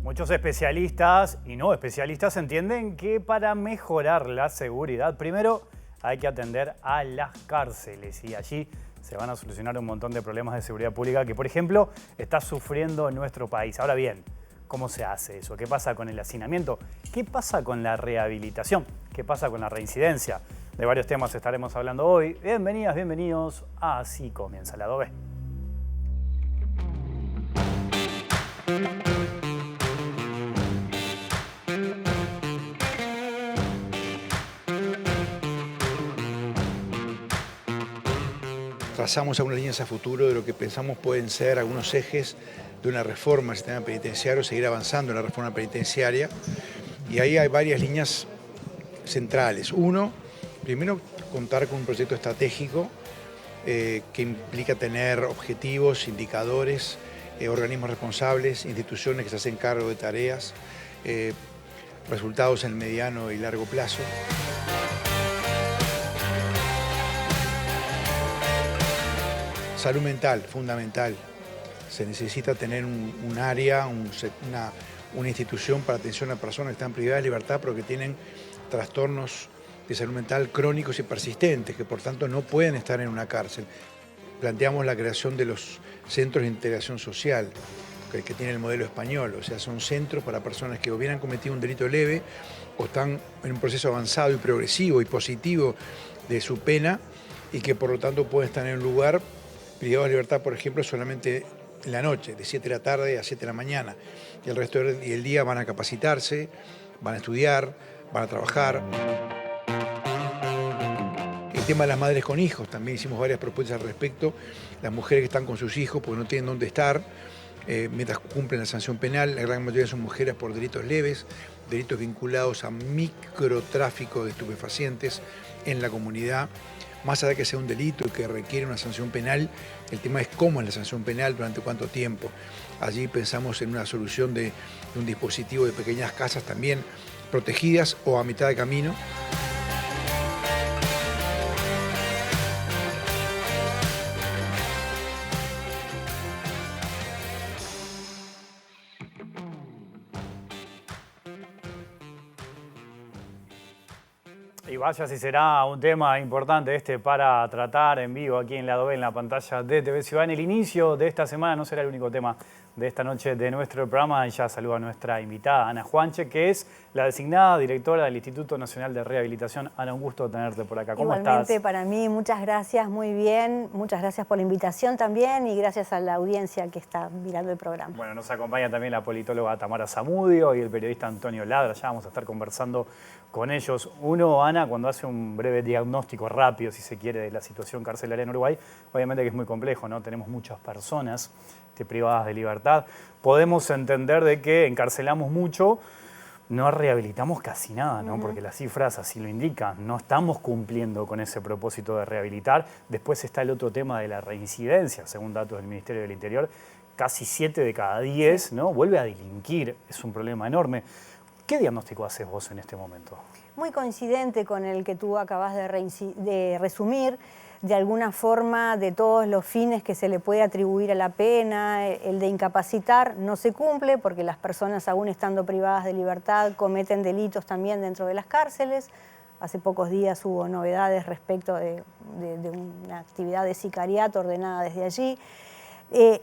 Muchos especialistas y no especialistas entienden que para mejorar la seguridad, primero hay que atender a las cárceles y allí se van a solucionar un montón de problemas de seguridad pública que, por ejemplo, está sufriendo nuestro país. Ahora bien, ¿cómo se hace eso? ¿Qué pasa con el hacinamiento? ¿Qué pasa con la rehabilitación? ¿Qué pasa con la reincidencia? De varios temas estaremos hablando hoy. Bienvenidas, bienvenidos a Así Comienza el Lado B. Trazamos algunas líneas a futuro de lo que pensamos pueden ser algunos ejes de una reforma del sistema penitenciario, seguir avanzando en la reforma penitenciaria. Y ahí hay varias líneas centrales. Uno, primero contar con un proyecto estratégico que implica tener objetivos, indicadores, organismos responsables, instituciones que se hacen cargo de tareas, resultados en el mediano y largo plazo. Salud mental, fundamental. Se necesita tener un área, una institución para atención a personas que están privadas de libertad pero que tienen trastornos de salud mental crónicos y persistentes, que por tanto no pueden estar en una cárcel. Planteamos la creación de los centros de integración social, que tiene el modelo español, o sea, son centros para personas que hubieran cometido un delito leve o están en un proceso avanzado y progresivo y positivo de su pena y que por lo tanto pueden estar en un lugar privados de libertad, por ejemplo, solamente en la noche, de 7 de la tarde a 7 de la mañana. Y el resto del día van a capacitarse, van a estudiar, van a trabajar. El tema de las madres con hijos, también hicimos varias propuestas al respecto. Las mujeres que están con sus hijos porque no tienen dónde estar, mientras cumplen la sanción penal, la gran mayoría son mujeres por delitos leves, delitos vinculados a microtráfico de estupefacientes en la comunidad. Más allá de que sea un delito y que requiere una sanción penal, el tema es cómo es la sanción penal, durante cuánto tiempo. Allí pensamos en una solución de un dispositivo de pequeñas casas también protegidas o a mitad de camino. Y vaya si será un tema importante para tratar en vivo aquí en Lado B, en la pantalla de TV Ciudad. En el inicio de esta semana no será el único tema de esta noche de nuestro programa. Y ya saludo a nuestra invitada, Ana Juanche, que es la designada directora del Instituto Nacional de Rehabilitación. Ana, un gusto tenerte por acá. ¿Cómo Igualmente, estás? para mí, muchas gracias, muy bien. Muchas gracias por la invitación también y gracias a la audiencia que está mirando el programa. Bueno, nos acompaña también la politóloga Tamara Zamudio y el periodista Antonio Ladra. Ya vamos a estar conversando con ellos. Uno, Ana, cuando hace un breve diagnóstico rápido, si se quiere, de la situación carcelaria en Uruguay, obviamente que es muy complejo, ¿no? Tenemos muchas personas privadas de libertad. Podemos entender de que encarcelamos mucho, no rehabilitamos casi nada, ¿no? Porque las cifras así lo indican. No estamos cumpliendo con ese propósito de rehabilitar. Después está el otro tema de la reincidencia, según datos del Ministerio del Interior. Casi 7 de cada 10, ¿no? Vuelve a delinquir. Es un problema enorme. ¿Qué diagnóstico haces vos en este momento? Muy coincidente con el que tú acabas de resumir. De alguna forma, de todos los fines que se le puede atribuir a la pena, el de incapacitar no se cumple porque las personas, aún estando privadas de libertad, cometen delitos también dentro de las cárceles. Hace pocos días hubo novedades respecto de una actividad de sicariato ordenada desde allí.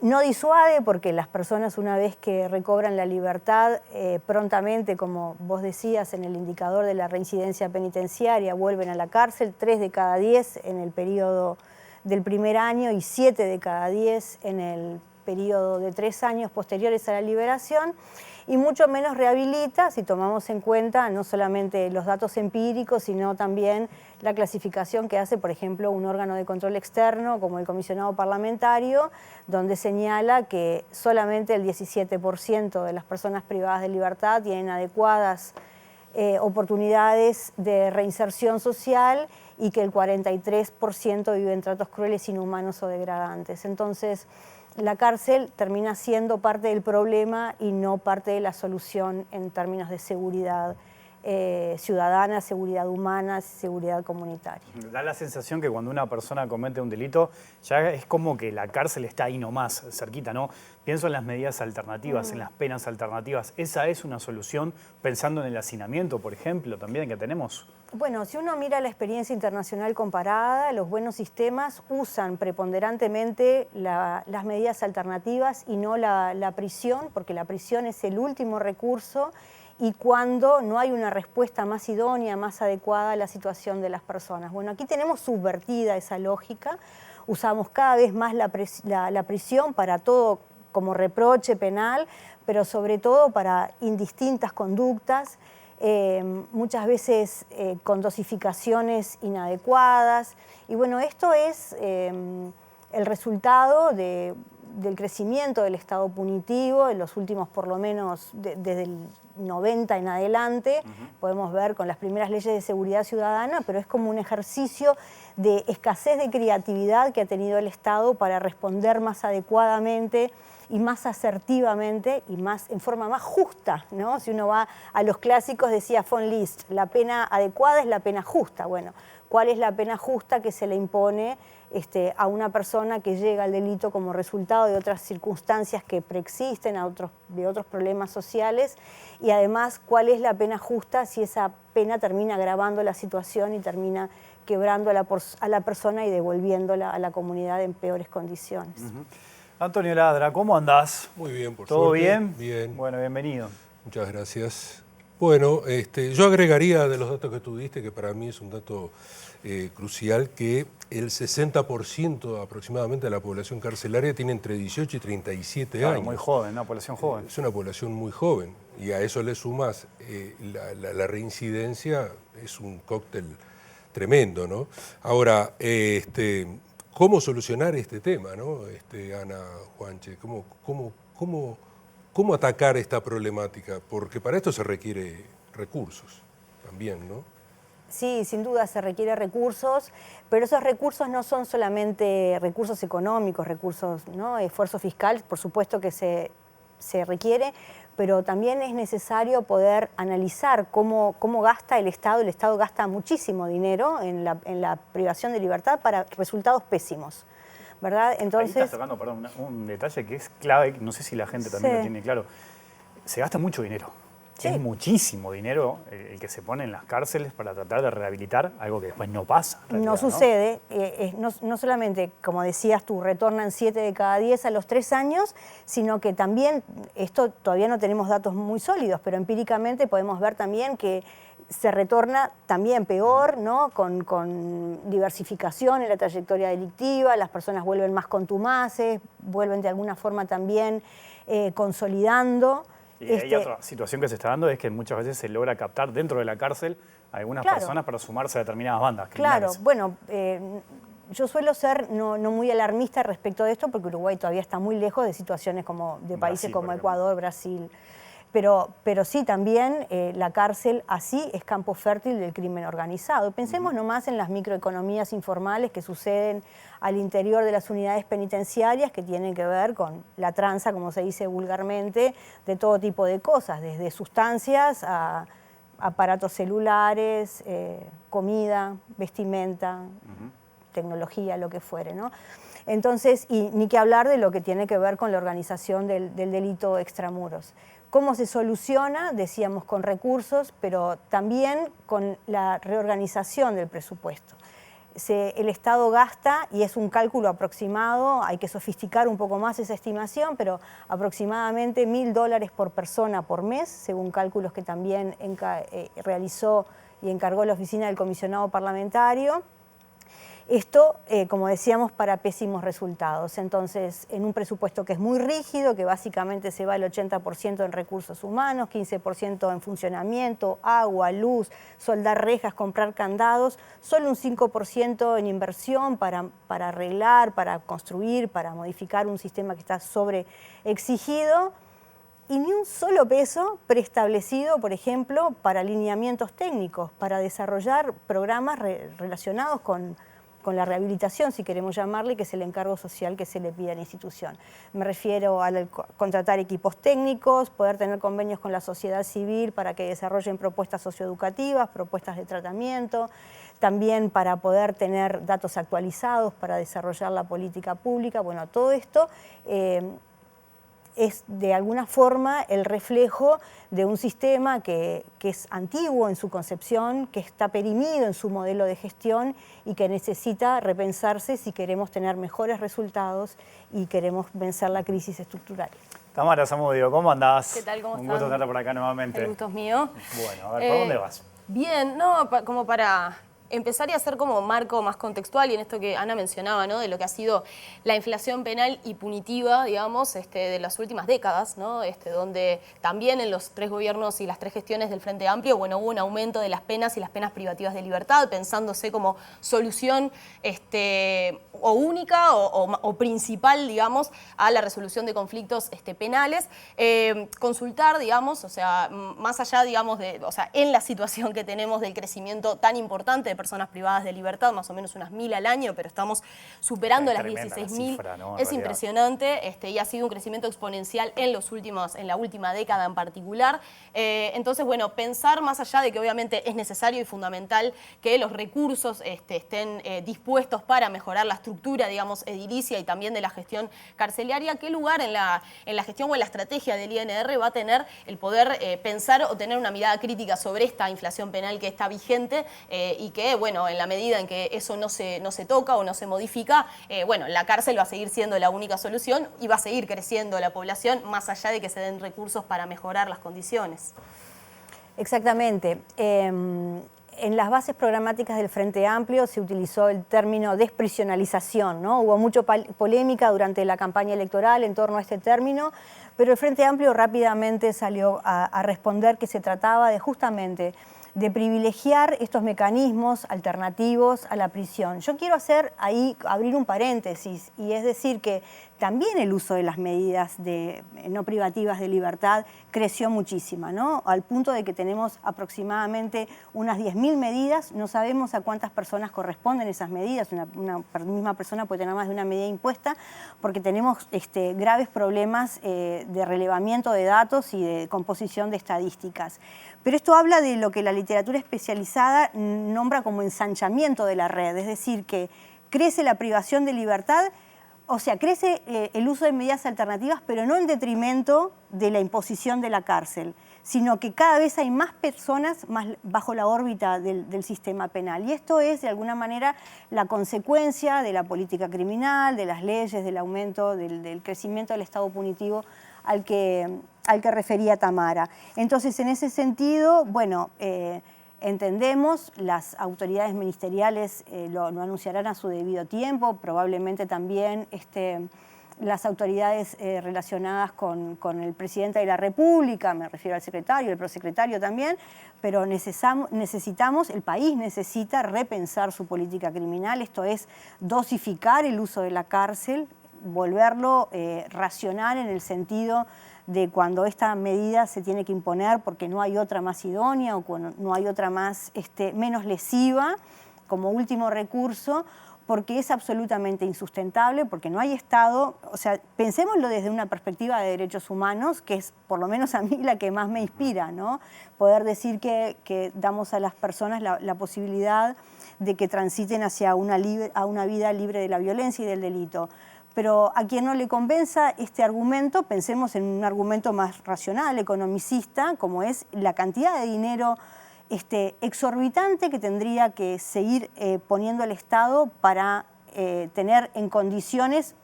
No disuade porque las personas, una vez que recobran la libertad, prontamente, como vos decías, en el indicador de la reincidencia penitenciaria, vuelven a la cárcel. 3 de cada 10 en el periodo del primer año y 7 de cada 10 en el periodo de 3 años posteriores a la liberación. Y mucho menos rehabilita si tomamos en cuenta no solamente los datos empíricos, sino también la clasificación que hace, por ejemplo, un órgano de control externo como el comisionado parlamentario, donde señala que solamente el 17% de las personas privadas de libertad tienen adecuadas oportunidades de reinserción social y que el 43% vive en tratos crueles, inhumanos o degradantes. Entonces, la cárcel termina siendo parte del problema y no parte de la solución en términos de seguridad ciudadana, seguridad humana, seguridad comunitaria. Da la sensación que cuando una persona comete un delito, ya es como que la cárcel está ahí nomás, cerquita, ¿no? Pienso en las medidas alternativas, en las penas alternativas. ¿Esa es una solución pensando en el hacinamiento, por ejemplo, también que tenemos? Bueno, si uno mira la experiencia internacional comparada, los buenos sistemas usan preponderantemente las medidas alternativas y no la prisión, porque la prisión es el último recurso y cuando no hay una respuesta más idónea, más adecuada a la situación de las personas. Bueno, aquí tenemos subvertida esa lógica, usamos cada vez más la prisión para todo como reproche penal, pero sobre todo para indistintas conductas, muchas veces con dosificaciones inadecuadas. Y bueno, esto es el resultado del crecimiento del Estado punitivo en los últimos, por lo menos desde el 90 en adelante, podemos ver con las primeras leyes de seguridad ciudadana, pero es como un ejercicio de escasez de creatividad que ha tenido el Estado para responder más adecuadamente y más asertivamente y en forma más justa, ¿no? Si uno va a los clásicos, decía von Liszt, la pena adecuada es la pena justa. Bueno, ¿cuál es la pena justa que se le impone a una persona que llega al delito como resultado de otras circunstancias que preexisten, de otros problemas sociales? Y además, ¿cuál es la pena justa si esa pena termina agravando la situación y termina quebrando a la persona y devolviéndola a la comunidad en peores condiciones? Antonio Ladra, ¿cómo andás? Muy bien, por ¿Todo suerte. bien? Bien. Bueno, bienvenido. Muchas gracias. Bueno, yo agregaría de los datos que tú diste, que para mí es un dato crucial, que el 60% aproximadamente de la población carcelaria tiene entre 18 y 37 Claro, años. muy joven, una población joven. Es una población muy joven y a eso le sumas la reincidencia, es un cóctel tremendo, ¿no? Ahora, ¿cómo solucionar este tema, ¿no? Ana, Juanche, ¿cómo atacar esta problemática? Porque para esto se requiere recursos también, ¿no? Sí, sin duda se requiere recursos, pero esos recursos no son solamente recursos económicos, recursos, ¿no? Esfuerzo fiscal, por supuesto que se requiere, pero también es necesario poder analizar cómo gasta el Estado. El Estado gasta muchísimo dinero en la privación de libertad para resultados pésimos, ¿verdad? Entonces, ahí estás tocando, perdón, un detalle que es clave, no sé si la gente también Sí. lo tiene claro. Se gasta mucho dinero. Sí. Es muchísimo dinero el que se pone en las cárceles para tratar de rehabilitar algo que después no pasa. En realidad, no sucede, no solamente, como decías tú, retornan 7 de cada 10 a los 3 años, sino que también, esto todavía no tenemos datos muy sólidos, pero empíricamente podemos ver también que se retorna también peor, ¿no? Con diversificación en la trayectoria delictiva, las personas vuelven más contumaces, vuelven de alguna forma también consolidando. Y hay otra situación que se está dando es que muchas veces se logra captar dentro de la cárcel a algunas personas para sumarse a determinadas bandas criminales. Claro, bueno, yo suelo ser no muy alarmista respecto de esto porque Uruguay todavía está muy lejos de situaciones como de países Brasil, como por ejemplo. Ecuador, Brasil. Pero sí también la cárcel así es campo fértil del crimen organizado. Pensemos nomás en las microeconomías informales que suceden al interior de las unidades penitenciarias que tienen que ver con la tranza, como se dice vulgarmente, de todo tipo de cosas, desde sustancias a aparatos celulares, comida, vestimenta, tecnología, lo que fuere, ¿no? Entonces, y ni que hablar de lo que tiene que ver con la organización del delito extramuros. ¿Cómo se soluciona? Decíamos con recursos, pero también con la reorganización del presupuesto. El Estado gasta, y es un cálculo aproximado, hay que sofisticar un poco más esa estimación, pero aproximadamente $1.000 por persona por mes, según cálculos que también realizó y encargó la Oficina del Comisionado Parlamentario. Esto, como decíamos, para pésimos resultados. Entonces, en un presupuesto que es muy rígido, que básicamente se va el 80% en recursos humanos, 15% en funcionamiento, agua, luz, soldar rejas, comprar candados, solo un 5% en inversión para arreglar, para construir, para modificar un sistema que está sobreexigido, y ni un solo peso preestablecido, por ejemplo, para alineamientos técnicos, para desarrollar programas relacionados con con la rehabilitación, si queremos llamarle, que es el encargo social que se le pide a la institución. Me refiero a contratar equipos técnicos, poder tener convenios con la sociedad civil para que desarrollen propuestas socioeducativas, propuestas de tratamiento, también para poder tener datos actualizados para desarrollar la política pública. Bueno, todo esto es de alguna forma el reflejo de un sistema que es antiguo en su concepción, que está perimido en su modelo de gestión y que necesita repensarse si queremos tener mejores resultados y queremos vencer la crisis estructural. Tamara Zamudio, ¿cómo andás? ¿Qué tal? ¿Cómo están? Un gusto tenerte por acá nuevamente. El gusto es mío. Bueno, a ver, ¿por dónde vas? Bien, no, como para empezar y hacer como marco más contextual y en esto que Ana mencionaba, ¿no? De lo que ha sido la inflación penal y punitiva, digamos, de las últimas décadas, ¿no? Donde también en los 3 gobiernos y las 3 gestiones del Frente Amplio, bueno, hubo un aumento de las penas y las penas privativas de libertad, pensándose como solución o única o principal, digamos, a la resolución de conflictos penales. Consultar, digamos, o sea, más allá, digamos, en la situación que tenemos del crecimiento tan importante de personas privadas de libertad, más o menos unas 1000 al año, pero estamos superando las 16.000. ¿No? Es impresionante y ha sido un crecimiento exponencial en la última década en particular. Entonces, bueno, pensar más allá de que obviamente es necesario y fundamental que los recursos estén dispuestos para mejorar la estructura, digamos, edilicia y también de la gestión carcelaria, ¿qué lugar en la gestión o en la estrategia del INR va a tener el poder pensar o tener una mirada crítica sobre esta inflación penal que está vigente y que, bueno, en la medida en que eso no se toca o no se modifica, bueno, la cárcel va a seguir siendo la única solución y va a seguir creciendo la población más allá de que se den recursos para mejorar las condiciones? Exactamente. En las bases programáticas del Frente Amplio se utilizó el término desprisionalización, ¿no? Hubo mucha polémica durante la campaña electoral en torno a este término, pero el Frente Amplio rápidamente salió a responder que se trataba de justamente de privilegiar estos mecanismos alternativos a la prisión. Yo quiero abrir un paréntesis, y es decir que también el uso de las medidas no privativas de libertad creció muchísimo, ¿no? Al punto de que tenemos aproximadamente unas 10.000 medidas, no sabemos a cuántas personas corresponden esas medidas, una misma persona puede tener más de una medida impuesta, porque tenemos graves problemas de relevamiento de datos y de composición de estadísticas. Pero esto habla de lo que la literatura especializada nombra como ensanchamiento de la red, es decir, que crece la privación de libertad, o sea, crece el uso de medidas alternativas, pero no en detrimento de la imposición de la cárcel, sino que cada vez hay más personas más bajo la órbita del sistema penal. Y esto es, de alguna manera, la consecuencia de la política criminal, de las leyes, del aumento, del crecimiento del Estado punitivo al que refería Tamara. Entonces, en ese sentido, bueno, entendemos, las autoridades ministeriales lo anunciarán a su debido tiempo, probablemente también las autoridades relacionadas con el presidente de la República, me refiero al secretario, el prosecretario también, pero el país necesita repensar su política criminal, esto es dosificar el uso de la cárcel, volverlo racional en el sentido de cuando esta medida se tiene que imponer porque no hay otra más idónea o cuando no hay otra más menos lesiva como último recurso, porque es absolutamente insustentable, porque no hay Estado. O sea, pensémoslo desde una perspectiva de derechos humanos, que es por lo menos a mí la que más me inspira, ¿no? Poder decir que damos a las personas la posibilidad de que transiten hacia una vida libre de la violencia y del delito. Pero a quien no le convenza este argumento, pensemos en un argumento más racional, economicista, como es la cantidad de dinero exorbitante que tendría que seguir poniendo el Estado para tener en condiciones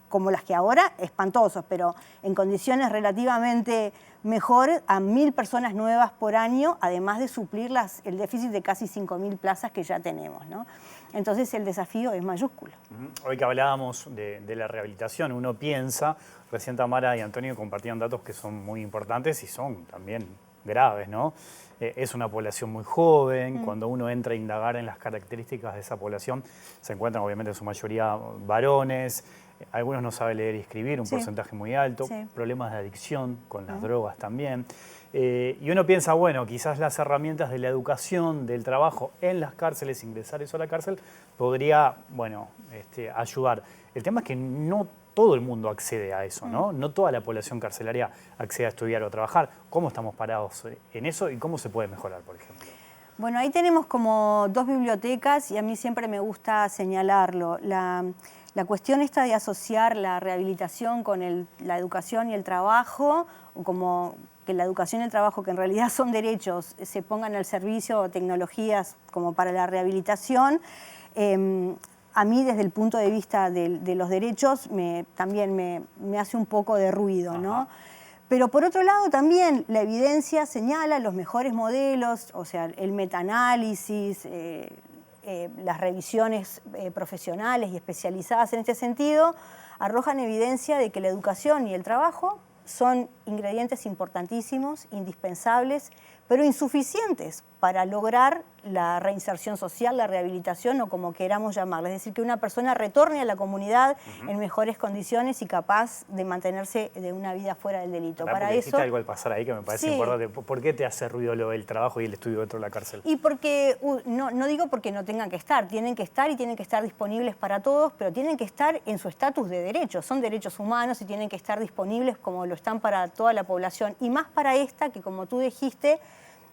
como las que ahora, espantosos, pero en condiciones relativamente mejores a 1000 personas nuevas por año, además de suplir el déficit de casi 5000 plazas que ya tenemos, ¿no? Entonces el desafío es mayúsculo. Hoy que hablábamos de la rehabilitación, uno piensa, recién Tamara y Antonio compartían datos que son muy importantes y son también graves, ¿no? Es una población muy joven, cuando uno entra a indagar en las características de esa población, se encuentran obviamente en su mayoría varones, algunos no saben leer y escribir, un Sí. porcentaje muy alto, Sí. problemas de adicción con las drogas también. Y uno piensa, bueno, quizás las herramientas de la educación, del trabajo en las cárceles, ingresar eso a la cárcel, podría, bueno, ayudar. El tema es que no todo el mundo accede a eso, ¿no? No toda la población carcelaria accede a estudiar o a trabajar. ¿Cómo estamos parados en eso y cómo se puede mejorar, por ejemplo? Bueno, ahí tenemos como dos bibliotecas y a mí siempre me gusta señalarlo. La cuestión esta de asociar la rehabilitación con la educación y el trabajo, o como que la educación y el trabajo, que en realidad son derechos, se pongan al servicio de tecnologías como para la rehabilitación, a mí desde el punto de vista de los derechos también me hace un poco de ruido, ¿no? Pero por otro lado también la evidencia señala los mejores modelos, o sea, el metaanálisis, las revisiones profesionales y especializadas en este sentido, arrojan evidencia de que la educación y el trabajo son ingredientes importantísimos, indispensables, pero insuficientes para lograr la reinserción social, la rehabilitación o como queramos llamarla. Es decir, que una persona retorne a la comunidad en mejores condiciones y capaz de mantenerse de una vida fuera del delito. Para eso algo al pasar ahí que me parece Sí. importante. ¿Por qué te hace ruido lo del trabajo y el estudio dentro de la cárcel? Y porque, no digo porque no tengan que estar, tienen que estar y tienen que estar disponibles para todos, pero tienen que estar en su estatus de derechos, son derechos humanos y tienen que estar disponibles como lo están para toda la población. Y más para esta que, como tú dijiste,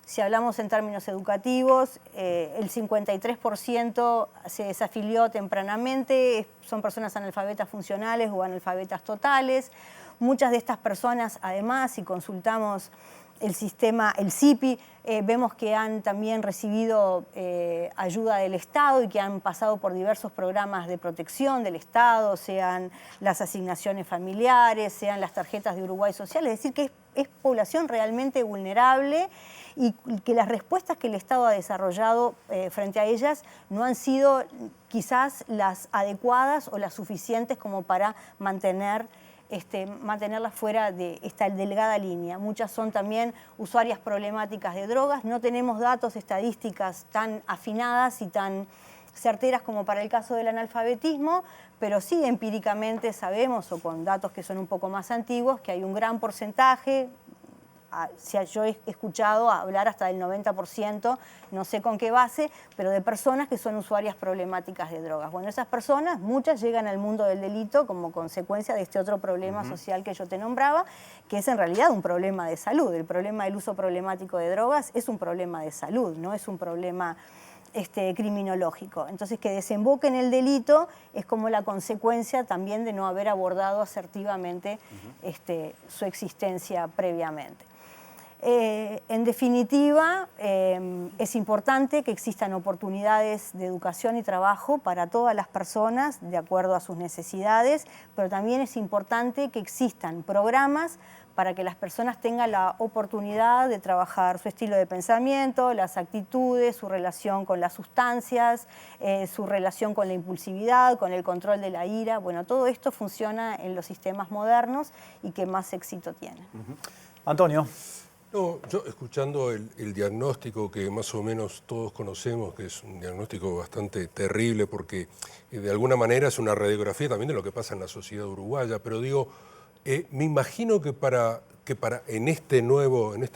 si hablamos en términos educativos, el 53% se desafilió tempranamente, son personas analfabetas funcionales o analfabetas totales. Muchas de estas personas, además, si consultamos el sistema, el CIPI, vemos que han también recibido ayuda del Estado y que han pasado por diversos programas de protección del Estado, sean las asignaciones familiares, sean las tarjetas de Uruguay Social, es decir, que es población realmente vulnerable y que las respuestas que el Estado ha desarrollado frente a ellas no han sido quizás las adecuadas o las suficientes como para mantenerlas fuera de esta delgada línea. Muchas son también usuarias problemáticas de drogas. No tenemos datos, estadísticas tan afinadas y tan certeras como para el caso del analfabetismo, pero sí empíricamente sabemos, o con datos que son un poco más antiguos, que hay un gran porcentaje. Yo he escuchado hablar hasta del 90%, no sé con qué base, pero de personas que son usuarias problemáticas de drogas. Bueno, esas personas, muchas llegan al mundo del delito como consecuencia de este otro problema social que yo te nombraba, que es en realidad un problema de salud. El problema del uso problemático de drogas es un problema de salud, no es un problema criminológico. Entonces, que desemboque en el delito es como la consecuencia también de no haber abordado asertivamente su existencia previamente. En definitiva, es importante que existan oportunidades de educación y trabajo para todas las personas de acuerdo a sus necesidades, pero también es importante que existan programas para que las personas tengan la oportunidad de trabajar su estilo de pensamiento, las actitudes, su relación con las sustancias, su relación con la impulsividad, con el control de la ira. Bueno, todo esto funciona en los sistemas modernos y que más éxito tiene. Antonio. No, yo escuchando el diagnóstico que más o menos todos conocemos, que es un diagnóstico bastante terrible porque de alguna manera es una radiografía también de lo que pasa en la sociedad uruguaya, pero digo, me imagino que en esta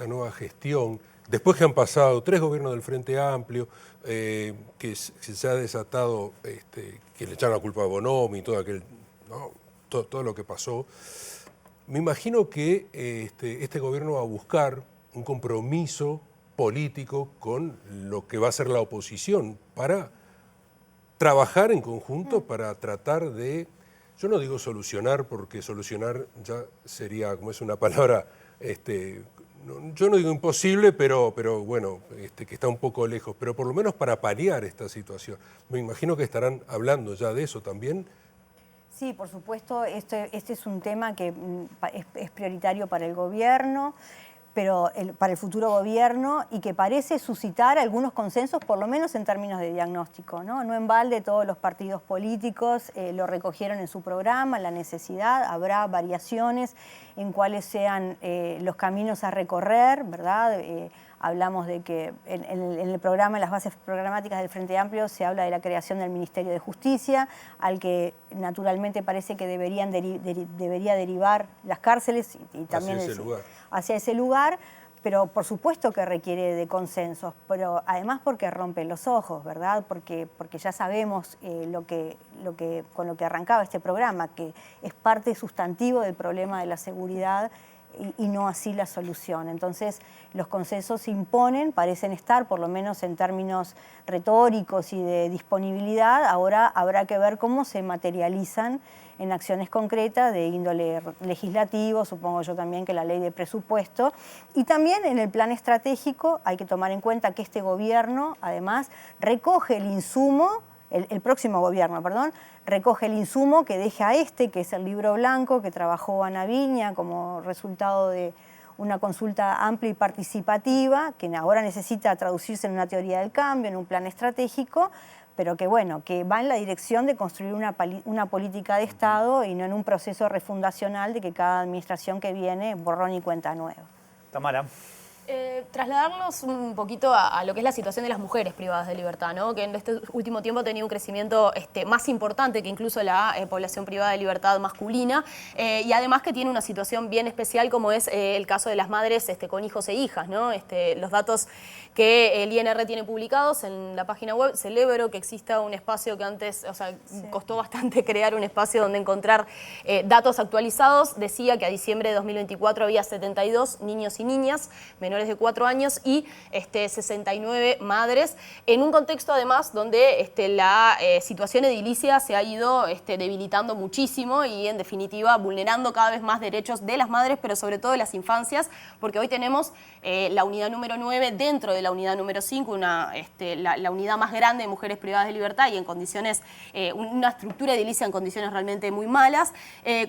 nueva gestión, después que han pasado 3 gobiernos del Frente Amplio, que se ha desatado, que le echaron la culpa a Bonomi y todo aquel, ¿no? todo lo que pasó, me imagino que este gobierno va a buscar un compromiso político con lo que va a ser la oposición para trabajar en conjunto para tratar de, yo no digo solucionar porque solucionar ya sería, como es una palabra, yo no digo imposible, pero bueno, que está un poco lejos, pero por lo menos para paliar esta situación. Me imagino que estarán hablando ya de eso también. Sí, por supuesto, este es un tema que es prioritario para el gobierno, pero para el futuro gobierno, y que parece suscitar algunos consensos, por lo menos en términos de diagnóstico, ¿no? No en balde todos los partidos políticos lo recogieron en su programa, la necesidad, habrá variaciones en cuáles sean los caminos a recorrer, ¿verdad? Hablamos de que en el programa, en las bases programáticas del Frente Amplio, se habla de la creación del Ministerio de Justicia, al que naturalmente parece que debería derivar las cárceles y también hacia ese lugar. Pero por supuesto que requiere de consensos, pero además porque rompe los ojos, ¿verdad? Porque ya sabemos con lo que arrancaba este programa, que es parte sustantivo del problema de la seguridad y no así la solución. Entonces, los consensos se imponen, parecen estar, por lo menos en términos retóricos y de disponibilidad. Ahora habrá que ver cómo se materializan en acciones concretas de índole legislativo, supongo yo también que la ley de presupuesto. Y también en el plan estratégico hay que tomar en cuenta que este gobierno, además, recoge el insumo, el próximo gobierno, perdón, recoge el insumo que deja que es el libro blanco que trabajó Ana Viña como resultado de una consulta amplia y participativa, que ahora necesita traducirse en una teoría del cambio, en un plan estratégico, pero que bueno, que va en la dirección de construir una política de Estado y no en un proceso refundacional de que cada administración que viene borrón y cuenta nueva. Tamara. Trasladarnos un poquito a lo que es la situación de las mujeres privadas de libertad, ¿no? Que en este último tiempo ha tenido un crecimiento más importante que incluso la población privada de libertad masculina, y además que tiene una situación bien especial como es el caso de las madres con hijos e hijas, ¿no? Los datos que el INR tiene publicados en la página web, celebro que exista un espacio que antes, costó bastante crear un espacio donde encontrar datos actualizados. Decía que a diciembre de 2024 había 72 niños y niñas menores de 4 años y 69 madres, en un contexto además donde la situación edilicia se ha ido debilitando muchísimo y en definitiva vulnerando cada vez más derechos de las madres, pero sobre todo de las infancias, porque hoy tenemos la unidad número 9 dentro de la unidad número 5, la unidad más grande de mujeres privadas de libertad y en condiciones, una estructura edilicia en condiciones realmente muy malas.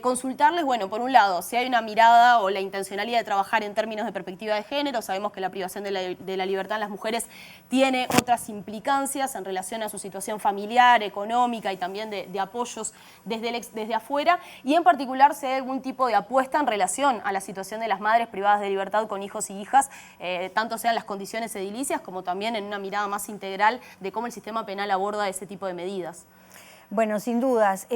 Consultarles, bueno, por un lado, si hay una mirada o la intencionalidad de trabajar en términos de perspectiva de género. Sabemos que la privación de la libertad en las mujeres tiene otras implicancias en relación a su situación familiar, económica y también de apoyos desde afuera, y en particular si hay algún tipo de apuesta en relación a la situación de las madres privadas de libertad con hijos y hijas, tanto sean las condiciones edilicias como también en una mirada más integral de cómo el sistema penal aborda ese tipo de medidas. Bueno, sin dudas.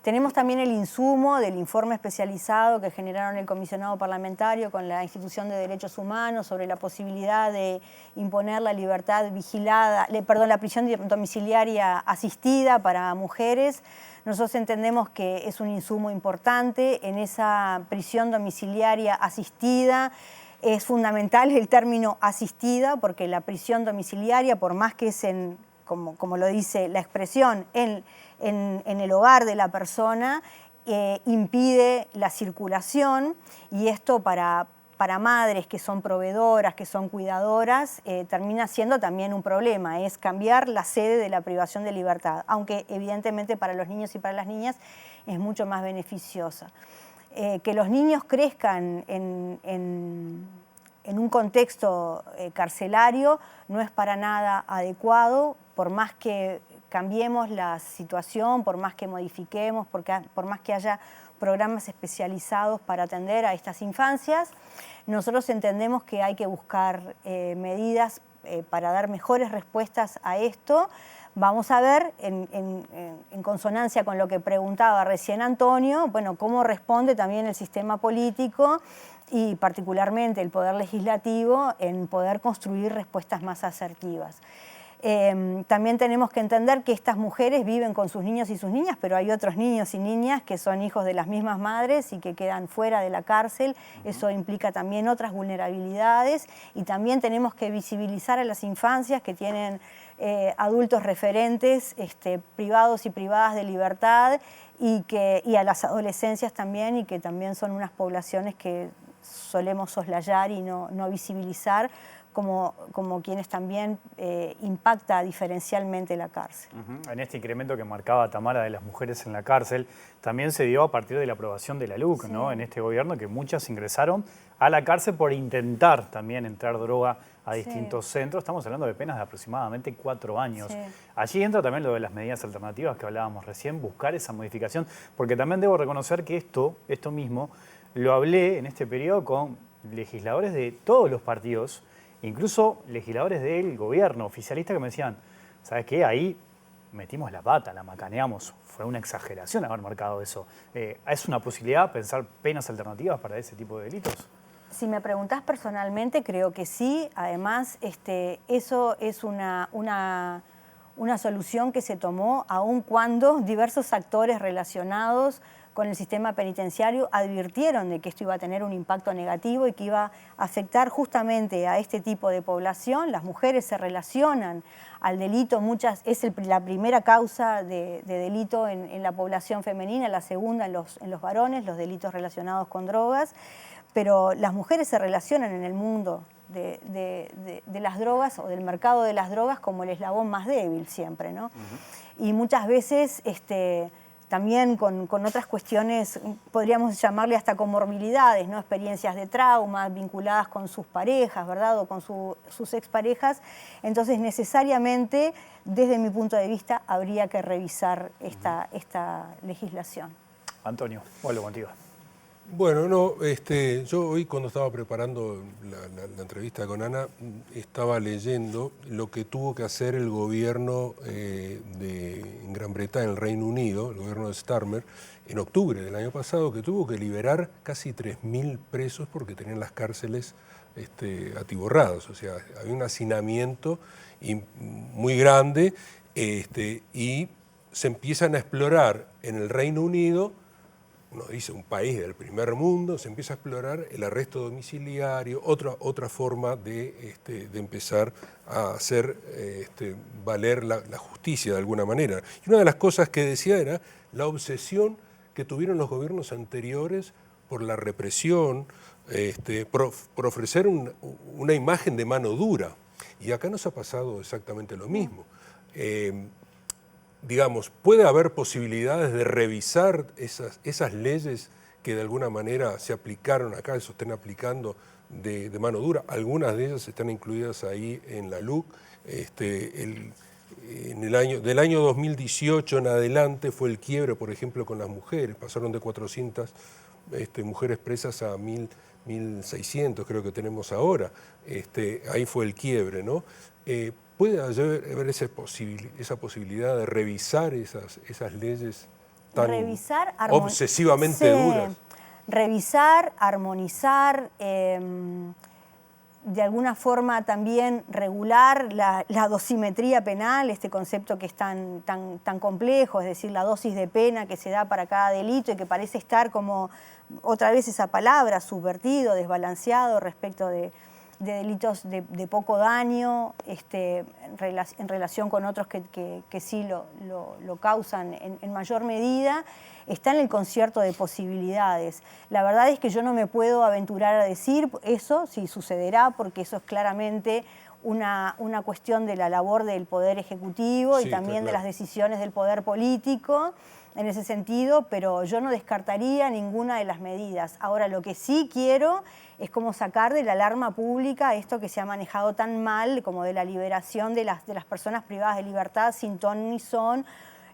Tenemos también el insumo del informe especializado que generaron el comisionado parlamentario con la Institución de Derechos Humanos sobre la posibilidad de imponer la libertad vigilada, la prisión domiciliaria asistida para mujeres. Nosotros entendemos que es un insumo importante. En esa prisión domiciliaria asistida es fundamental el término asistida, porque la prisión domiciliaria, por más que es como lo dice la expresión, en el hogar de la persona, impide la circulación, y esto para madres que son proveedoras, que son cuidadoras, termina siendo también un problema, es cambiar la sede de la privación de libertad, aunque evidentemente para los niños y para las niñas es mucho más beneficiosa. Que los niños crezcan en un contexto carcelario no es para nada adecuado, por más que cambiemos la situación, por más que modifiquemos, por más que haya programas especializados para atender a estas infancias. Nosotros entendemos que hay que buscar medidas para dar mejores respuestas a esto. Vamos a ver, en consonancia con lo que preguntaba recién Antonio, bueno, cómo responde también el sistema político y particularmente el Poder Legislativo en poder construir respuestas más asertivas. También tenemos que entender que estas mujeres viven con sus niños y sus niñas, pero hay otros niños y niñas que son hijos de las mismas madres y que quedan fuera de la cárcel. Eso implica también otras vulnerabilidades, y también tenemos que visibilizar a las infancias que tienen adultos referentes privados y privadas de libertad, y a las adolescencias también, y que también son unas poblaciones que solemos soslayar y no visibilizar como quienes también impacta diferencialmente la cárcel. En este incremento que marcaba Tamara de las mujeres en la cárcel, también se dio a partir de la aprobación de la LUC, ¿no? En este gobierno, que muchas ingresaron a la cárcel por intentar también entrar droga a distintos centros. Estamos hablando de penas de aproximadamente 4 años. Allí entra también lo de las medidas alternativas que hablábamos recién, buscar esa modificación, porque también debo reconocer que esto mismo lo hablé en este periodo con legisladores de todos los partidos, incluso legisladores del gobierno, oficialistas, que me decían, ¿sabes qué? Ahí metimos la pata, la macaneamos. Fue una exageración haber marcado eso. ¿Es una posibilidad pensar penas alternativas para ese tipo de delitos? Si me preguntás personalmente, creo que sí. Además, eso es una solución que se tomó aun cuando diversos actores relacionados con el sistema penitenciario advirtieron de que esto iba a tener un impacto negativo y que iba a afectar justamente a este tipo de población. Las mujeres se relacionan al delito, es la primera causa de delito en la población femenina, la segunda en los varones, los delitos relacionados con drogas, pero las mujeres se relacionan en el mundo de las drogas o del mercado de las drogas como el eslabón más débil siempre, ¿no? Y muchas veces también con otras cuestiones, podríamos llamarle hasta comorbilidades, ¿no? Experiencias de trauma vinculadas con sus parejas, ¿verdad? O con sus exparejas. Entonces, necesariamente, desde mi punto de vista, habría que revisar esta legislación. Antonio, vuelvo contigo. Bueno, no, yo hoy cuando estaba preparando la entrevista con Ana, estaba leyendo lo que tuvo que hacer el gobierno en Gran Bretaña, en el Reino Unido, el gobierno de Starmer, en octubre del año pasado, que tuvo que liberar casi 3.000 presos porque tenían las cárceles atiborradas. O sea, había un hacinamiento muy grande y se empiezan a explorar en el Reino Unido. Uno dice un país del primer mundo, se empieza a explorar el arresto domiciliario, otra forma de empezar a hacer valer la justicia de alguna manera. Y una de las cosas que decía era la obsesión que tuvieron los gobiernos anteriores por la represión, por ofrecer una imagen de mano dura. Y acá nos ha pasado exactamente lo mismo. Digamos, ¿puede haber posibilidades de revisar esas leyes que de alguna manera se aplicaron acá, se estén aplicando de mano dura? Algunas de ellas están incluidas ahí en la LUC. Del año 2018 en adelante fue el quiebre, por ejemplo, con las mujeres. Pasaron de 400 mujeres presas a 1.600, creo que tenemos ahora. Ahí fue el quiebre, ¿no? ¿Puede haber esa posibilidad de revisar esas leyes tan obsesivamente duras? Revisar, armonizar, de alguna forma también regular la dosimetría penal, este concepto que es tan complejo, es decir, la dosis de pena que se da para cada delito y que parece estar como, otra vez esa palabra, subvertido, desbalanceado respecto de delitos de poco daño en relación con otros que sí lo causan en mayor medida, está en el concierto de posibilidades. La verdad es que yo no me puedo aventurar a decir eso, si sucederá, porque eso es claramente una cuestión de la labor del Poder Ejecutivo y también de las decisiones del Poder Político en ese sentido, pero yo no descartaría ninguna de las medidas. Ahora, lo que sí quiero es como sacar de la alarma pública esto que se ha manejado tan mal, como de la liberación de las personas privadas de libertad sin ton ni son,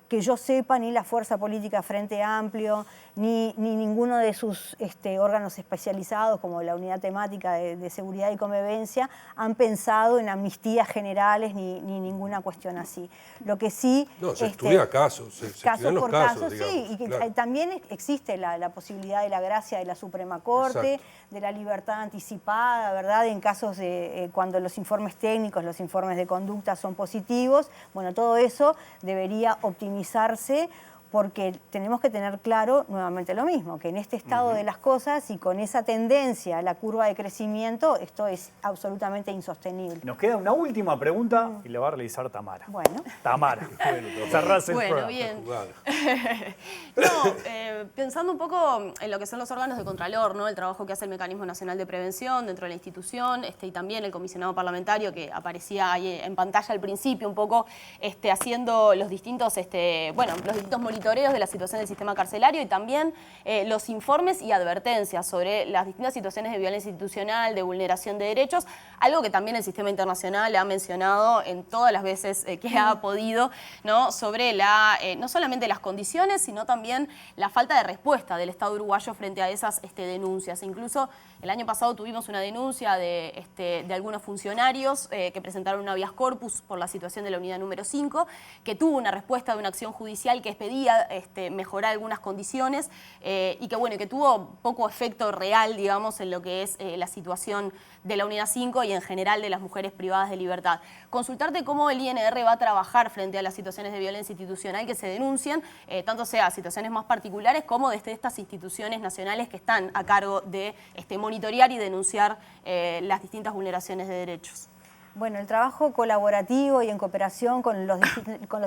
que yo sepa, ni la fuerza política Frente Amplio, ni ninguno de sus órganos especializados, como la Unidad Temática de Seguridad y Convivencia, han pensado en amnistías generales ni ninguna cuestión así. Lo que sí... No, se estudia casos, se estudian los casos, digamos, sí, y que claro. También existe la posibilidad de la gracia de la Suprema Corte, exacto, de la libertad anticipada, ¿verdad? En casos de cuando los informes técnicos, los informes de conducta son positivos, bueno, todo eso debería optimizarse, porque tenemos que tener claro nuevamente lo mismo, que en este estado de las cosas y con esa tendencia a la curva de crecimiento, esto es absolutamente insostenible. Nos queda una última pregunta y la va a realizar Tamara. Bueno. Tamara, cerrás el programa. Bien. No, pensando un poco en lo que son los órganos de Contralor, ¿no? El trabajo que hace el Mecanismo Nacional de Prevención dentro de la institución, y también el comisionado parlamentario que aparecía ahí en pantalla al principio, un poco haciendo los distintos, los distintos monitoreos de la situación del sistema carcelario y también los informes y advertencias sobre las distintas situaciones de violencia institucional, de vulneración de derechos, algo que también el sistema internacional ha mencionado en todas las veces que ha podido, ¿no? Sobre no solamente las condiciones, sino también la falta de respuesta del Estado uruguayo frente a esas denuncias. Incluso el año pasado tuvimos una denuncia de algunos funcionarios que presentaron un habeas corpus por la situación de la unidad número 5, que tuvo una respuesta de una acción judicial que pedía mejorar algunas condiciones y que tuvo poco efecto real, digamos, en lo que es la situación de la unidad 5 y en general de las mujeres privadas de libertad. Consultarte cómo el INR va a trabajar frente a las situaciones de violencia institucional que se denuncian, tanto sea situaciones más particulares como desde estas instituciones nacionales que están a cargo de monitorear y denunciar las distintas vulneraciones de derechos. Bueno, el trabajo colaborativo y en cooperación con los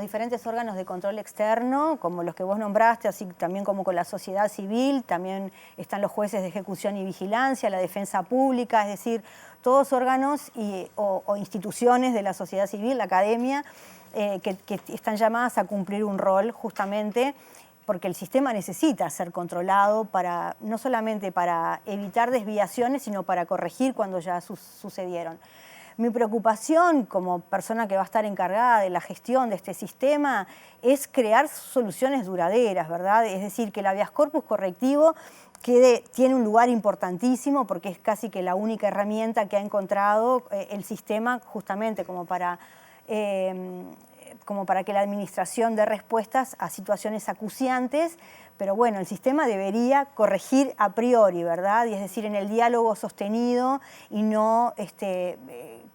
diferentes órganos de control externo, como los que vos nombraste, así también como con la sociedad civil, también están los jueces de ejecución y vigilancia, la defensa pública, es decir, todos órganos o instituciones de la sociedad civil, la academia, que están llamadas a cumplir un rol justamente porque el sistema necesita ser controlado no solamente para evitar desviaciones, sino para corregir cuando ya sucedieron. Mi preocupación como persona que va a estar encargada de la gestión de este sistema es crear soluciones duraderas, ¿verdad? Es decir, que el habeas corpus correctivo tiene un lugar importantísimo porque es casi que la única herramienta que ha encontrado el sistema justamente como para que la administración dé respuestas a situaciones acuciantes, pero bueno, el sistema debería corregir a priori, ¿verdad? Y es decir, en el diálogo sostenido y no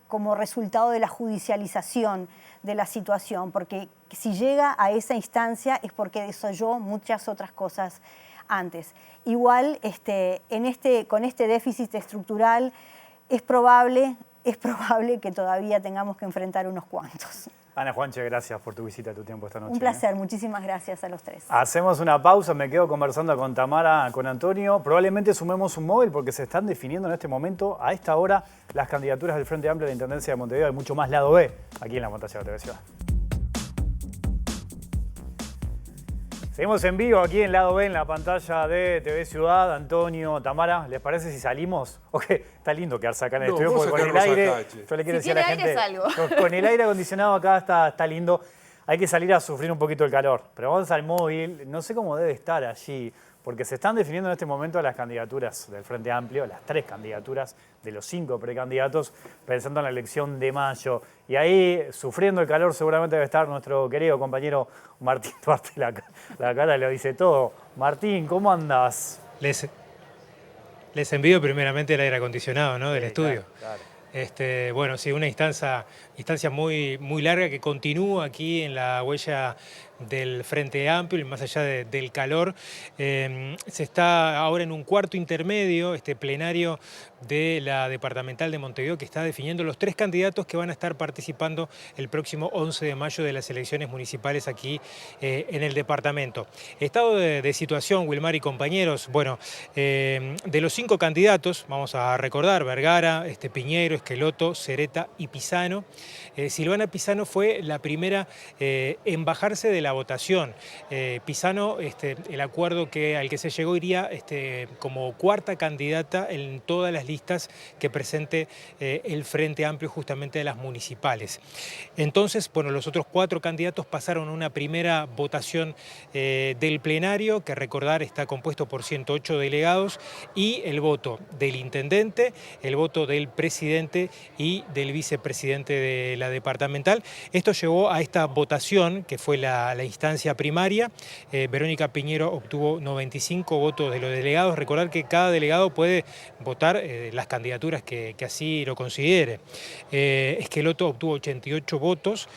como resultado de la judicialización de la situación, porque si llega a esa instancia es porque desoyó muchas otras cosas antes. Igual, con este déficit estructural es probable que todavía tengamos que enfrentar unos cuantos. Ana Juanche, gracias por tu visita, tu tiempo esta noche. Un placer, muchísimas gracias a los tres. Hacemos una pausa, me quedo conversando con Tamara, con Antonio. Probablemente sumemos un móvil porque se están definiendo en este momento, a esta hora, las candidaturas del Frente Amplio de la Intendencia de Montevideo. Hay mucho más lado B aquí en la pantalla de TV Ciudad. Seguimos en vivo aquí en lado B, en la pantalla de TV Ciudad. Antonio, Tamara, ¿les parece si salimos? Ok, está lindo quedarse acá en el estudio porque con el aire, yo le quiero decir a la gente, con el aire acondicionado acá está lindo. Hay que salir a sufrir un poquito el calor, pero vamos al móvil. No sé cómo debe estar allí, porque se están definiendo en este momento las candidaturas del Frente Amplio, las 3 candidaturas de los 5 precandidatos, pensando en la elección de mayo. Y ahí, sufriendo el calor, seguramente debe estar nuestro querido compañero Martín Duarte. La cara lo dice todo. Martín, ¿cómo andás? Les envío primeramente el aire acondicionado, ¿no? Del estudio. Claro. Bueno, sí, una instancia muy, muy larga que continúa aquí en la huella del Frente Amplio y más allá del calor. Se está ahora en un cuarto intermedio, plenario de la Departamental de Montevideo, que está definiendo los 3 candidatos que van a estar participando el próximo 11 de mayo de las elecciones municipales aquí en el departamento. Estado de situación, Wilmar y compañeros, bueno, de los 5 candidatos, vamos a recordar, Vergara, Piñeiro, Esqueloto, Cereta y Pisano. Silvana Pisano fue la primera en bajarse de la votación. Pisano, el acuerdo al que se llegó iría como cuarta candidata en todas las listas que presente el Frente Amplio justamente de las municipales. Entonces, bueno, los otros 4 candidatos pasaron a una primera votación del plenario, que recordar está compuesto por 108 delegados, y el voto del intendente, el voto del presidente y del vicepresidente de la departamental. Esto llevó a esta votación, que fue la instancia primaria. Verónica Piñeiro obtuvo 95 votos de los delegados. Recordar que cada delegado puede votar las candidaturas que así lo considere. Esqueloto obtuvo 88 votos,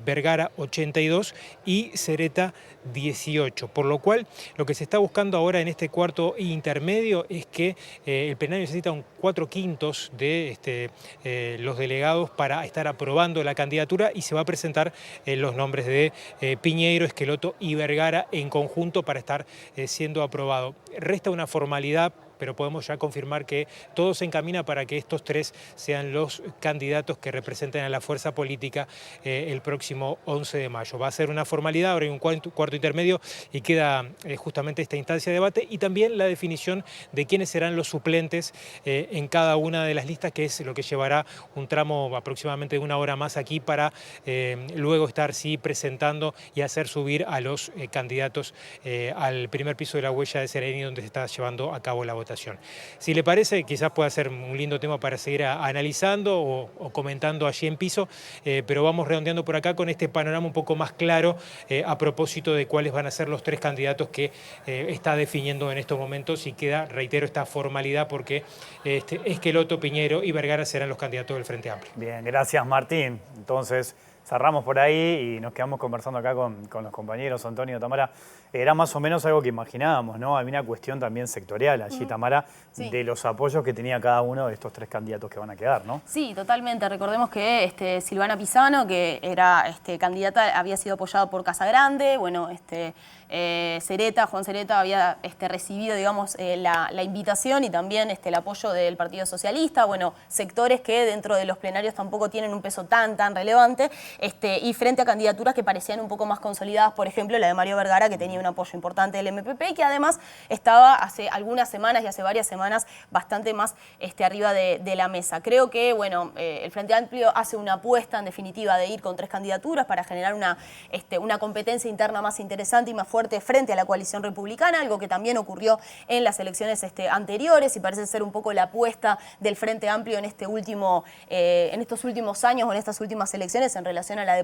Vergara 82 y Cereta 18. Por lo cual, lo que se está buscando ahora en este cuarto intermedio es que el plenario necesita un 4/5 de los delegados para estar aprobando la candidatura, y se va a presentar los nombres de Piñeiro, Esqueloto y Vergara en conjunto para estar siendo aprobado. Resta una formalidad pero podemos ya confirmar que todo se encamina para que estos tres sean los candidatos que representen a la fuerza política el próximo 11 de mayo. Va a ser una formalidad, ahora hay un cuarto intermedio y queda justamente esta instancia de debate y también la definición de quiénes serán los suplentes en cada una de las listas, que es lo que llevará un tramo aproximadamente de una hora más aquí para luego estar presentando y hacer subir a los candidatos al primer piso de la huella de Sereni, donde se está llevando a cabo la votación. Si le parece, quizás pueda ser un lindo tema para seguir analizando o comentando allí en piso, pero vamos redondeando por acá con este panorama un poco más claro a propósito de cuáles van a ser los tres candidatos que está definiendo en estos momentos, y queda, reitero, esta formalidad porque Esqueloto, Piñeiro y Vergara serán los candidatos del Frente Amplio. Bien, gracias Martín. Entonces cerramos por ahí y nos quedamos conversando acá con los compañeros, Antonio, Tamara. Era más o menos algo que imaginábamos, ¿no? Había una cuestión también sectorial allí, Tamara, de los apoyos que tenía cada uno de estos tres candidatos que van a quedar, ¿no? Sí, totalmente. Recordemos que Silvana Pisano, que era candidata, había sido apoyada por Casagrande. Bueno, Juan Sereta había recibido, digamos, la invitación y también el apoyo del Partido Socialista. Bueno, sectores que dentro de los plenarios tampoco tienen un peso tan relevante, y frente a candidaturas que parecían un poco más consolidadas, por ejemplo, la de Mario Vergara, que tenía un apoyo importante del MPP y que además estaba hace algunas semanas y hace varias semanas bastante más arriba de la mesa. Creo que, bueno, el Frente Amplio hace una apuesta, en definitiva, de ir con tres candidaturas para generar una competencia interna más interesante y más fuerte frente a la coalición republicana, algo que también ocurrió en las elecciones anteriores y parece ser un poco la apuesta del Frente Amplio en estos últimos años o en estas últimas elecciones en relación a la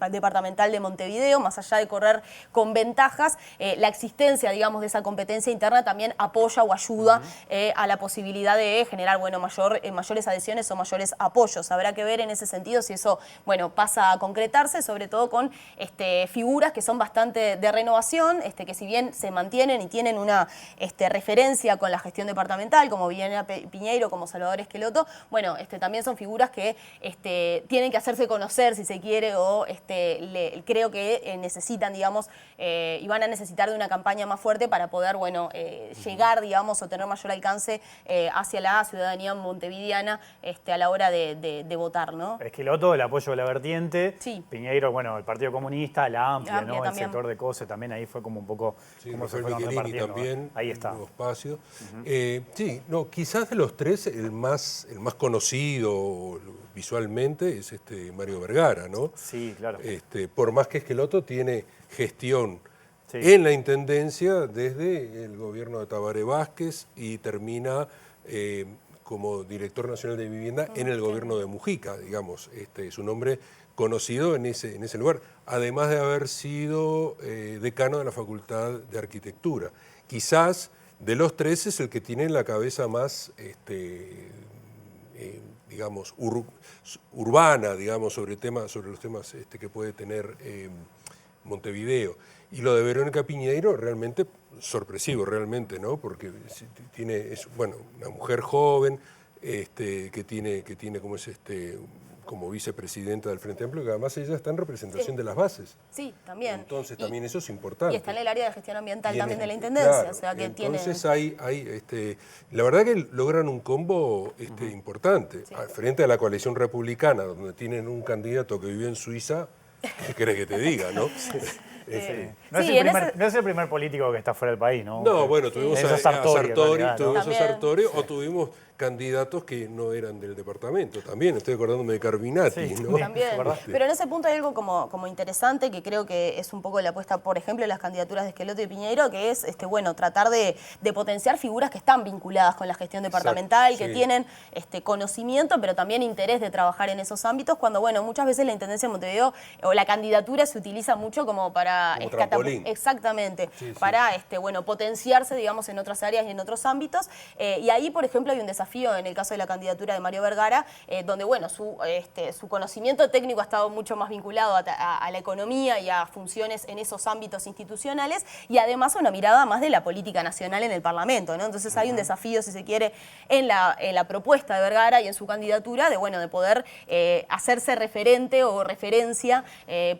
departamental de Montevideo. Más allá de correr con ventajas, la existencia, digamos, de esa competencia interna también apoya o ayuda a la posibilidad de generar, bueno, mayores adhesiones o mayores apoyos. Habrá que ver en ese sentido si eso, bueno, pasa a concretarse, sobre todo con figuras que son bastante de renovación, que si bien se mantienen y tienen una referencia con la gestión departamental, como Viviana Piñeiro, como Salvador Esqueloto, bueno, también son figuras que tienen que hacerse conocer, si se quiere, o creo que necesitan, digamos, y van a necesitar de una campaña más fuerte para poder, bueno, llegar, digamos, o tener mayor alcance hacia la ciudadanía montevideana a la hora de votar, ¿no? Esqueloto, el apoyo de la vertiente. Sí. Piñeiro, bueno, el Partido Comunista, la amplia, ¿no? También. El sector de COSE también ahí fue como un poco como se fueron Michelini repartiendo. también, Ahí está. Nuevo Espacio. Sí, no, quizás de los tres el más conocido visualmente es Mario Vergara, ¿no? Sí, claro. Por más que Esqueloto tiene gestión Sí. en la Intendencia desde el gobierno de Tabaré Vázquez y termina como director nacional de vivienda en el gobierno de Mujica, digamos. Es un hombre conocido en ese lugar, además de haber sido decano de la Facultad de Arquitectura. Quizás de los tres es el que tiene la cabeza más digamos, urbana, digamos, sobre los temas que puede tener Montevideo. Y lo de Verónica Piñeiro realmente sorpresivo, realmente, ¿no? Porque es bueno, una mujer joven que tiene como vicepresidenta del Frente Amplio, que además ella está en representación de las bases. Sí, también. Entonces también eso es importante. Y está en el área de gestión ambiental también de la Intendencia, claro, o sea que entonces tiene... la verdad que logran un combo importante. Sí. Frente a la coalición republicana, donde tienen un candidato que vive en Suiza, ¿qué querés que te diga, no? No es el primer político que está fuera del país, ¿no? No, bueno, tuvimos Eso a es Sartori, tuvimos También. a Sartori, o tuvimos candidatos que no eran del departamento también. Estoy acordándome de Carminati, Sí, ¿no? También, ¿Acordaste? pero en ese punto hay algo como interesante que creo que es un poco la apuesta, por ejemplo, de las candidaturas de Esqueloto y Piñeiro, que es bueno, tratar de potenciar figuras que están vinculadas con la gestión departamental, Exacto, que sí. tienen conocimiento, pero también interés de trabajar en esos ámbitos, cuando, bueno, muchas veces la Intendencia de Montevideo o la candidatura se utiliza mucho como para... Como trampolín. Exactamente, Sí, sí. para bueno, potenciarse, digamos, en otras áreas y en otros ámbitos. Y ahí, por ejemplo, hay un desafío en el caso de la candidatura de Mario Vergara, donde, bueno, su conocimiento técnico ha estado mucho más vinculado a la economía y a funciones en esos ámbitos institucionales, y además una mirada más de la política nacional en el Parlamento, ¿no? Entonces hay un desafío, si se quiere, en la propuesta de Vergara y en su candidatura de poder hacerse referente o referencia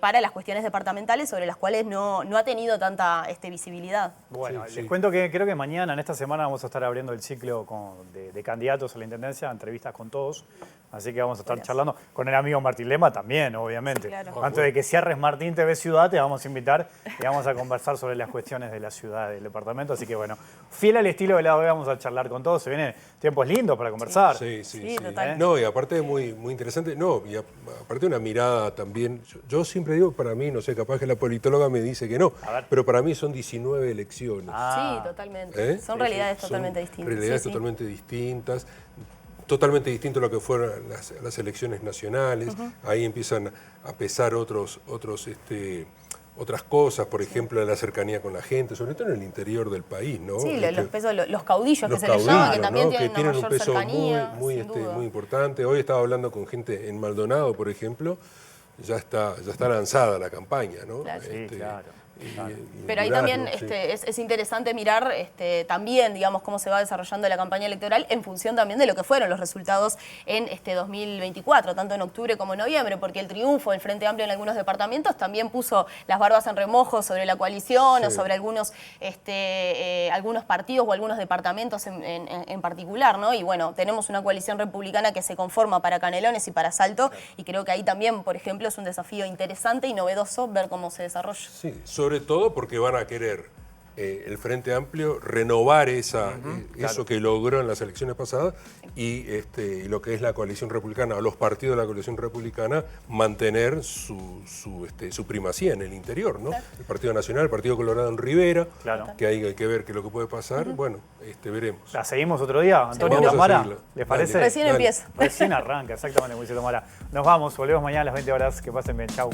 para las cuestiones departamentales sobre las cuales cuales no ha tenido tanta visibilidad. Bueno, Sí, les sí. cuento que creo que mañana, en esta semana, vamos a estar abriendo el ciclo de candidatos a la Intendencia, entrevistas con todos. Así que vamos a estar charlando con el amigo Martín Lema también, obviamente. Claro. Antes de que cierres Martín TV Ciudad, te vamos a invitar y vamos a conversar sobre las cuestiones de la ciudad, del departamento. Así que bueno, fiel al estilo de la OE, vamos a charlar con todos. Se vienen tiempos lindos para conversar. Sí, Sí, total. No, y aparte muy, muy interesante, no, y aparte una mirada también, yo siempre digo, para mí, no sé, capaz que la politóloga me dice que no, A ver. pero para mí son 19 elecciones. Ah. Sí, totalmente. ¿Eh? Son realidades Son totalmente distintas. Realidades Sí, sí. totalmente distintas, totalmente distinto a lo que fueron las elecciones nacionales. Ahí empiezan a pesar otras cosas, por ejemplo, la cercanía con la gente, sobre todo en el interior del país, ¿no? Sí, los caudillos Los que se les llama, que caudillos, también ¿no? tienen Que tienen una un mayor peso cercanía, muy sin duda. muy importante. Hoy estaba hablando con gente en Maldonado, por ejemplo, ya está lanzada la campaña, ¿no? Claro. Sí, claro. y Pero ahí Durazno, también sí. es interesante mirar también, digamos, cómo se va desarrollando la campaña electoral en función también de lo que fueron los resultados en 2024, tanto en octubre como en noviembre, porque el triunfo del Frente Amplio en algunos departamentos también puso las barbas en remojo sobre la coalición o Sí. sobre algunos partidos o algunos departamentos en particular, ¿no? Y bueno, tenemos una coalición republicana que se conforma para Canelones y para Salto, y creo que ahí también, por ejemplo, es un desafío interesante y novedoso ver cómo se desarrolla. Sí, sobre todo porque van a querer el Frente Amplio renovar eso que logró en las elecciones pasadas y lo que es la coalición republicana o los partidos de la coalición republicana mantener su primacía en el interior, ¿no? El Partido Nacional, el Partido Colorado en Rivera, Claro. que hay que ver qué es lo que puede pasar. Bueno, veremos. ¿La seguimos otro día, Antonio Vamos a Tamara? seguirla. ¿Les parece? Dale, Recién dale. empieza. Recién arranca, exactamente, como dice Tamara. Nos vamos, volvemos mañana a las 20 horas. Que pasen bien, chau.